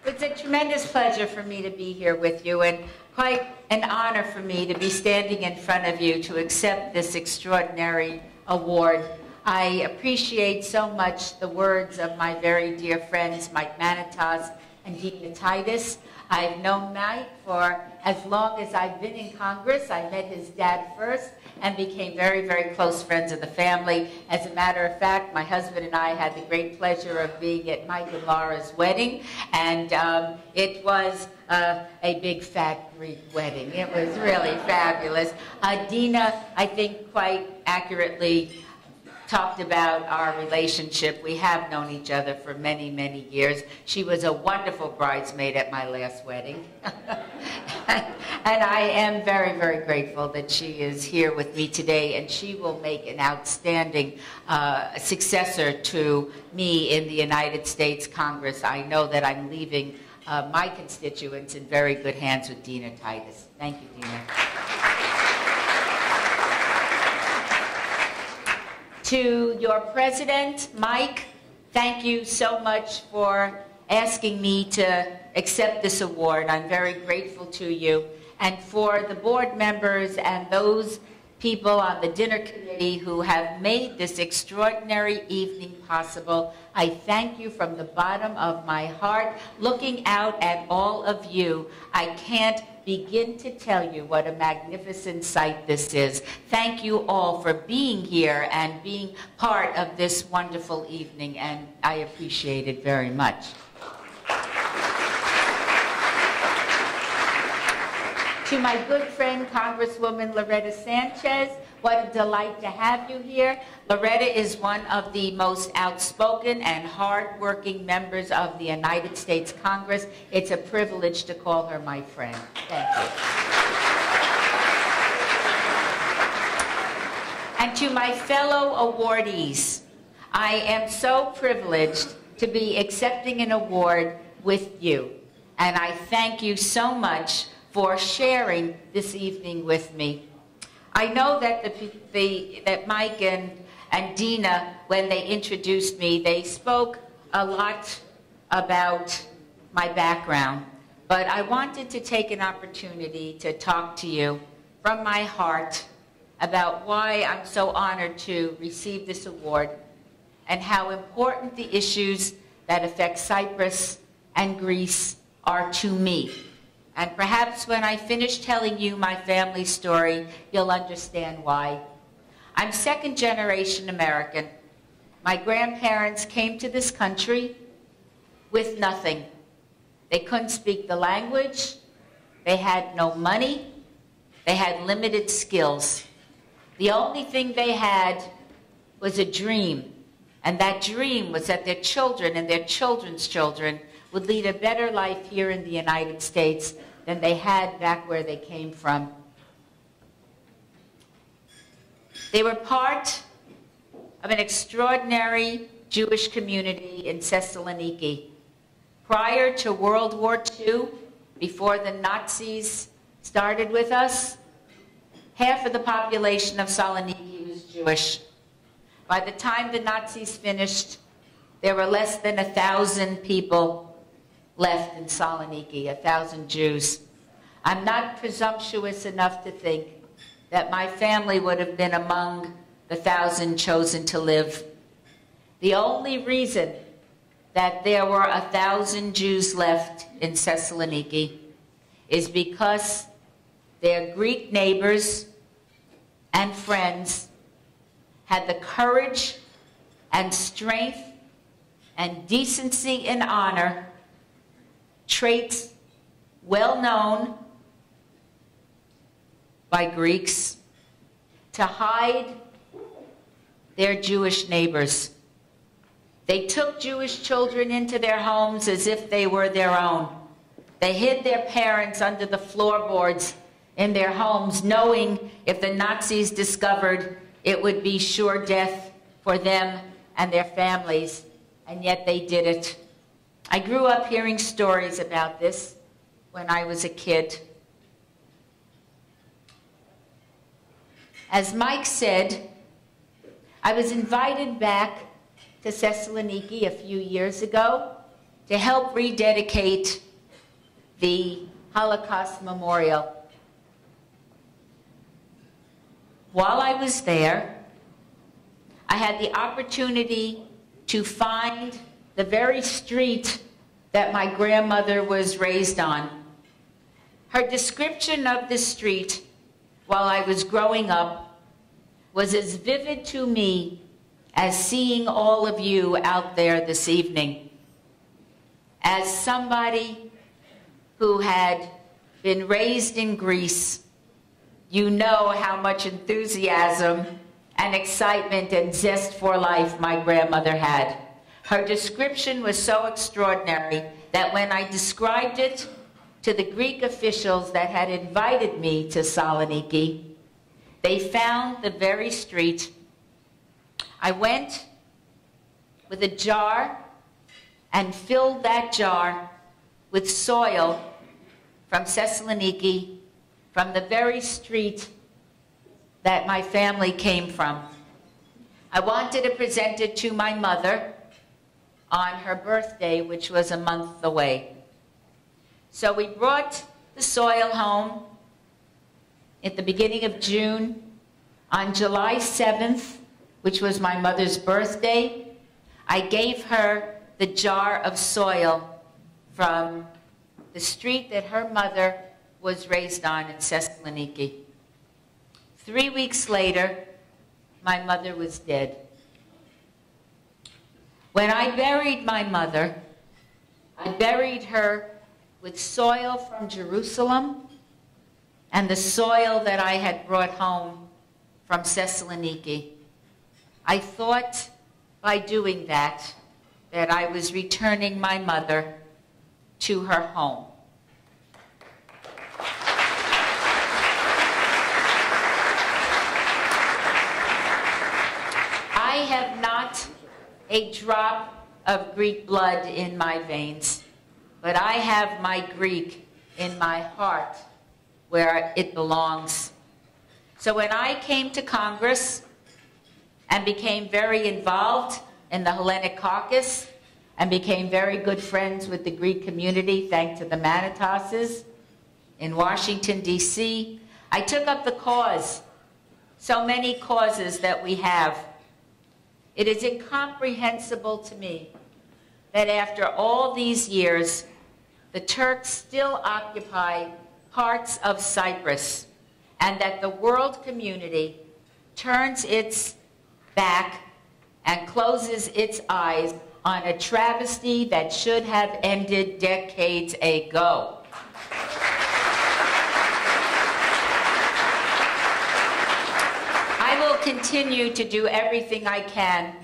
It's a tremendous pleasure for me to be here with you, and quite an honor for me to be standing in front of you to accept this extraordinary award. I appreciate so much the words of my very dear friends, Mike Manitas and Dina Titus. I've known Mike for as long as I've been in Congress. I met his dad first and became very, very close friends of the family. As a matter of fact, my husband and I had the great pleasure of being at Mike and Laura's wedding, and it was a big fat Greek wedding. It was really fabulous. Dina, I think, quite accurately talked about our relationship. We have known each other for many, many years. She was a wonderful bridesmaid at my last wedding. And I am very, very grateful that she is here with me today, and she will make an outstanding successor to me in the United States Congress. I know that I'm leaving my constituents in very good hands with Dina Titus. Thank you, Dina. To your president, Mike, thank you so much for asking me to accept this award. I'm very grateful to you. And for the board members and those people on the dinner committee who have made this extraordinary evening possible, I thank you from the bottom of my heart. Looking out at all of you, I can't begin to tell you what a magnificent sight this is. Thank you all for being here and being part of this wonderful evening, and I appreciate it very much. To my good friend, Congresswoman Loretta Sanchez, what a delight to have you here. Loretta is one of the most outspoken and hard-working members of the United States Congress. It's a privilege to call her my friend. Thank you. And to my fellow awardees, I am so privileged to be accepting an award with you. And I thank you so much for sharing this evening with me. I know that that Mike and Dina, when they introduced me, they spoke a lot about my background, but I wanted to take an opportunity to talk to you from my heart about why I'm so honored to receive this award and how important the issues that affect Cyprus and Greece are to me. And perhaps when I finish telling you my family story, you'll understand why. I'm second-generation American. My grandparents came to this country with nothing. They couldn't speak the language. They had no money. They had limited skills. The only thing they had was a dream. And that dream was that their children and their children's children would lead a better life here in the United States than they had back where they came from. They were part of an extraordinary Jewish community in Thessaloniki. Prior to World War II, before the Nazis started with us, half of the population of Saloniki was Jewish. By the time the Nazis finished, there were less than 1,000 people left in Saloniki, 1,000 Jews. I'm not presumptuous enough to think that my family would have been among the 1,000 chosen to live. The only reason that there were 1,000 Jews left in Thessaloniki is because their Greek neighbors and friends had the courage and strength and decency and honor, traits well known by Greeks, to hide their Jewish neighbors. They took Jewish children into their homes as if they were their own. They hid their parents under the floorboards in their homes, knowing if the Nazis discovered, it would be sure death for them and their families, and yet they did it. I grew up hearing stories about this when I was a kid. As Mike said, I was invited back to Thessaloniki a few years ago to help rededicate the Holocaust Memorial. While I was there, I had the opportunity to find the very street that my grandmother was raised on. Her description of the street while I was growing up was as vivid to me as seeing all of you out there this evening. As somebody who had been raised in Greece, you know how much enthusiasm and excitement and zest for life my grandmother had. Her description was so extraordinary that when I described it to the Greek officials that had invited me to Saloniki, they found the very street. I went with a jar and filled that jar with soil from Thessaloniki, from the very street that my family came from. I wanted to present it to my mother on her birthday, which was a month away. So we brought the soil home at the beginning of June. On July 7th, which was my mother's birthday, I gave her the jar of soil from the street that her mother was raised on in Thessaloniki. 3 weeks later, my mother was dead. When I buried my mother, I buried her with soil from Jerusalem and the soil that I had brought home from Thessaloniki. I thought by doing that I was returning my mother to her home. I have not a drop of Greek blood in my veins, but I have my Greek in my heart where it belongs. So when I came to Congress and became very involved in the Hellenic Caucus and became very good friends with the Greek community, thanks to the Manitoses in Washington, D.C., I took up the cause, so many causes that we have. It is incomprehensible to me that after all these years, the Turks still occupy parts of Cyprus, and that the world community turns its back and closes its eyes on a travesty that should have ended decades ago. I will continue to do everything I can,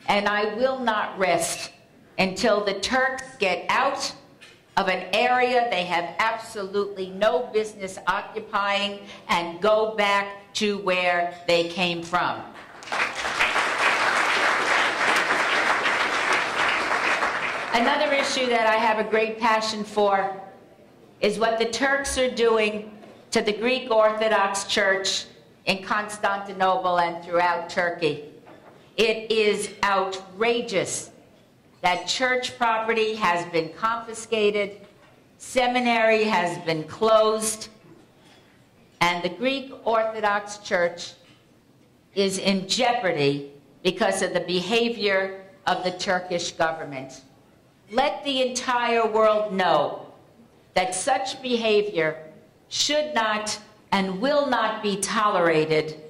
and I will not rest until the Turks get out of an area they have absolutely no business occupying and go back to where they came from. Another issue that I have a great passion for is what the Turks are doing to the Greek Orthodox Church in Constantinople and throughout Turkey. It is outrageous that church property has been confiscated, seminary has been closed, and the Greek Orthodox Church is in jeopardy because of the behavior of the Turkish government. Let the entire world know that such behavior should not and will not be tolerated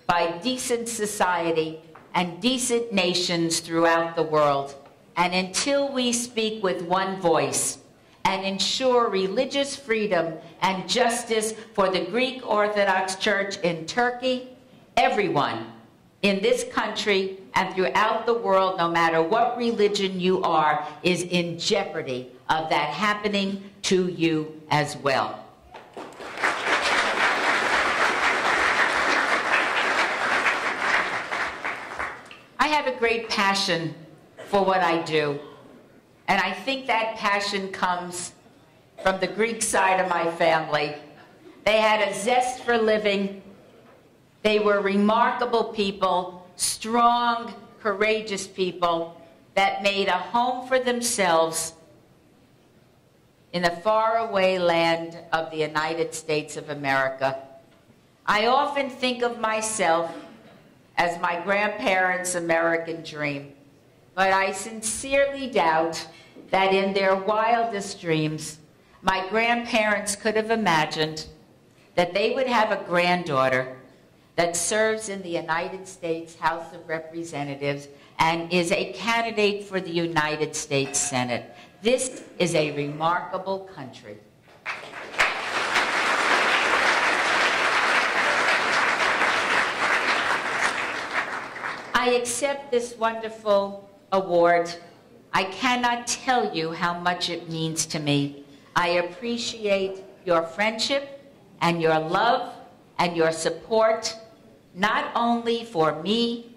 by decent society and decent nations throughout the world. And until we speak with one voice and ensure religious freedom and justice for the Greek Orthodox Church in Turkey, everyone in this country and throughout the world, no matter what religion you are, is in jeopardy of that happening to you as well. I have a great passion for what I do, and I think that passion comes from the Greek side of my family. They had a zest for living. They were remarkable people, strong, courageous people that made a home for themselves in the faraway land of the United States of America. I often think of myself as my grandparents' American dream, but I sincerely doubt that in their wildest dreams, my grandparents could have imagined that they would have a granddaughter that serves in the United States House of Representatives and is a candidate for the United States Senate. This is a remarkable country. I accept this wonderful award. I cannot tell you how much it means to me. I appreciate your friendship and your love and your support, not only for me,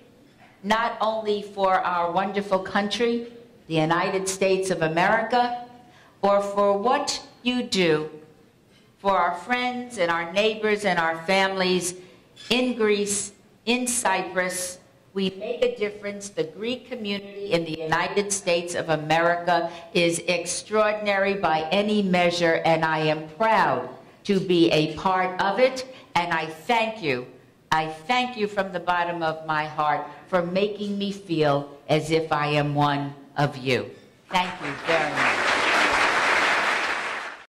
not only for our wonderful country, the United States of America, or for what you do for our friends and our neighbors and our families in Greece, in Cyprus. We make a difference. The Greek community in the United States of America is extraordinary by any measure, and I am proud to be a part of it, and I thank you. I thank you from the bottom of my heart for making me feel as if I am one of you. Thank you very much.